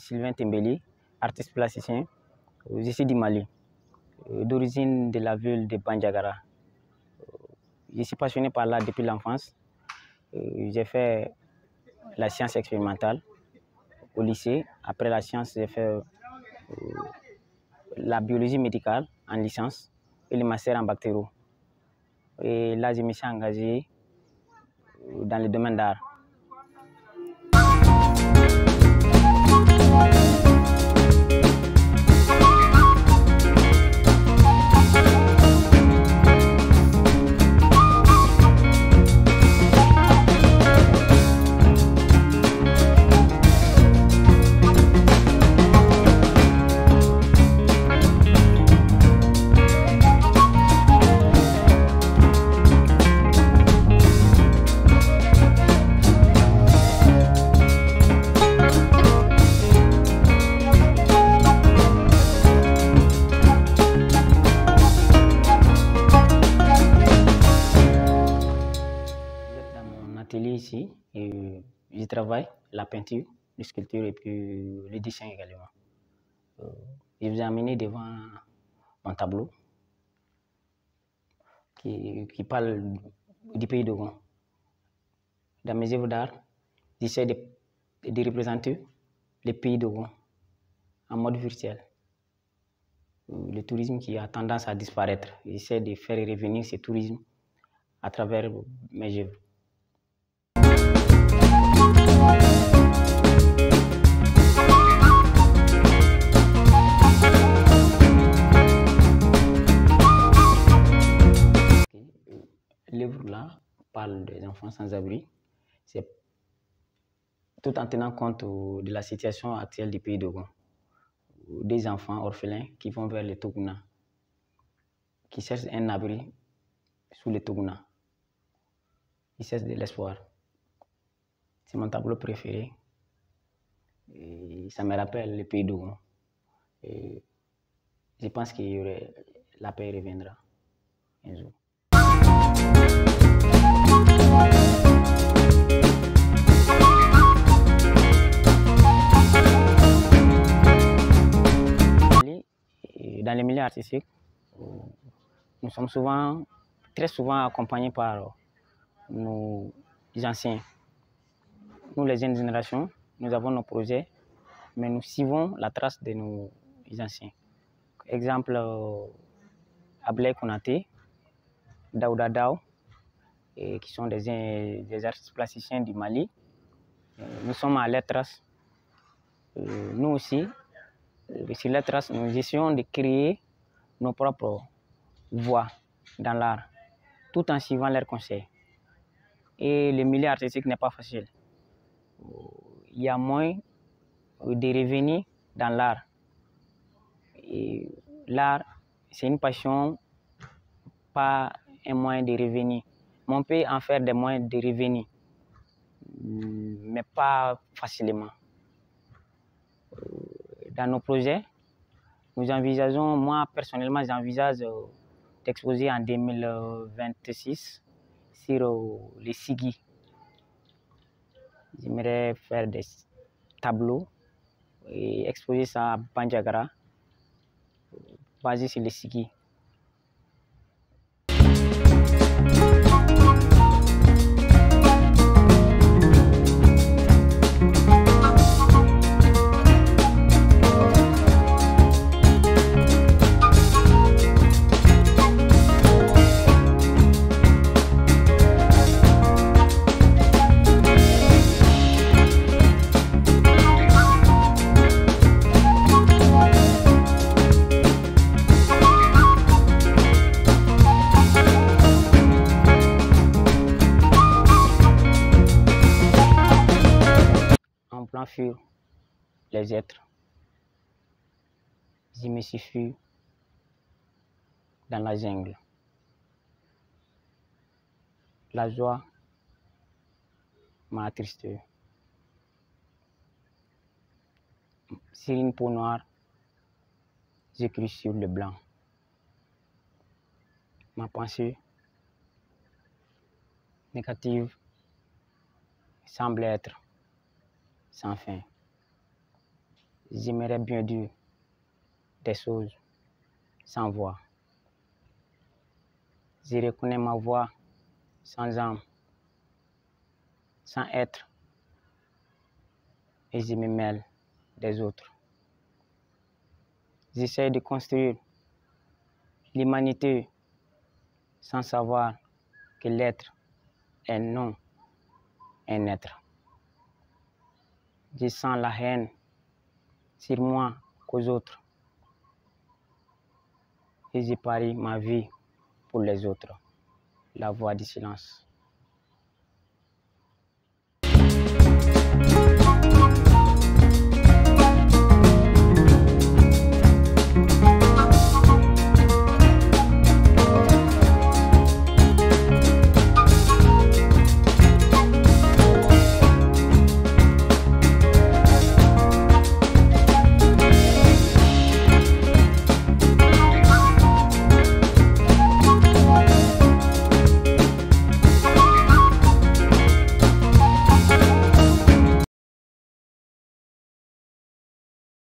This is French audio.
Sylvain Tembeli, artiste plasticien. Je suis du Mali, d'origine de la ville de Bandiagara. Je suis passionné par l'art depuis l'enfance. J'ai fait la science expérimentale au lycée. Après la science, j'ai fait la biologie médicale en licence et le master en bactéro. Et là, je me suis engagé dans le domaine d'art. Ici, et je travaille la peinture, la sculpture et puis le dessin également. Je vous ai amené devant mon tableau qui parle du pays d'Ogon. Dans mes œuvres d'art, j'essaie de représenter le pays d'Ogon en mode virtuel. Le tourisme qui a tendance à disparaître. J'essaie de faire revenir ce tourisme à travers mes œuvres. L'œuvre-là parle des enfants sans abri. C'est tout en tenant compte de la situation actuelle du pays d'Ogon. Des enfants orphelins qui vont vers le Toguna, qui cherchent un abri sous le Toguna. Ils cherchent de l'espoir. C'est mon tableau préféré. Et ça me rappelle le pays d'Ogon. Et je pense que la paix reviendra un jour. Dans les milieux artistiques, nous sommes très souvent accompagnés par nos anciens. Nous, les jeunes générations, nous avons nos projets, mais nous suivons la trace de nos anciens. Exemple, Ablai Konaté, Daouda Daou, qui sont des artistes plasticiens du Mali. Nous sommes à leur trace. Nous aussi, sur leur trace, nous essayons de créer nos propres voies dans l'art, tout en suivant leurs conseils. Et le milieu artistique n'est pas facile. Il y a moins de revenus dans l'art. Et l'art, c'est une passion, pas un moyen de revenus. On peut en faire des moyens de revenus, mais pas facilement. Dans nos projets, nous envisageons, moi personnellement, j'envisage d'exposer en 2026 sur les Sigui. J'aimerais faire des tableaux et exposer ça à Bandiagara, basé sur les Sigui. Fuir les êtres. Je me suis fui dans la jungle. La joie m'a attristé. Sur une peau noire, j'écris sur le blanc. Ma pensée négative semble être sans fin. j'aimerais bien dire des choses sans voix. Je reconnais ma voix sans âme, sans être, et je me mêle des autres. J'essaie de construire l'humanité sans savoir que l'être est non un être. Je sens la haine sur moi qu'aux autres et je parie ma vie pour les autres. La voix du silence.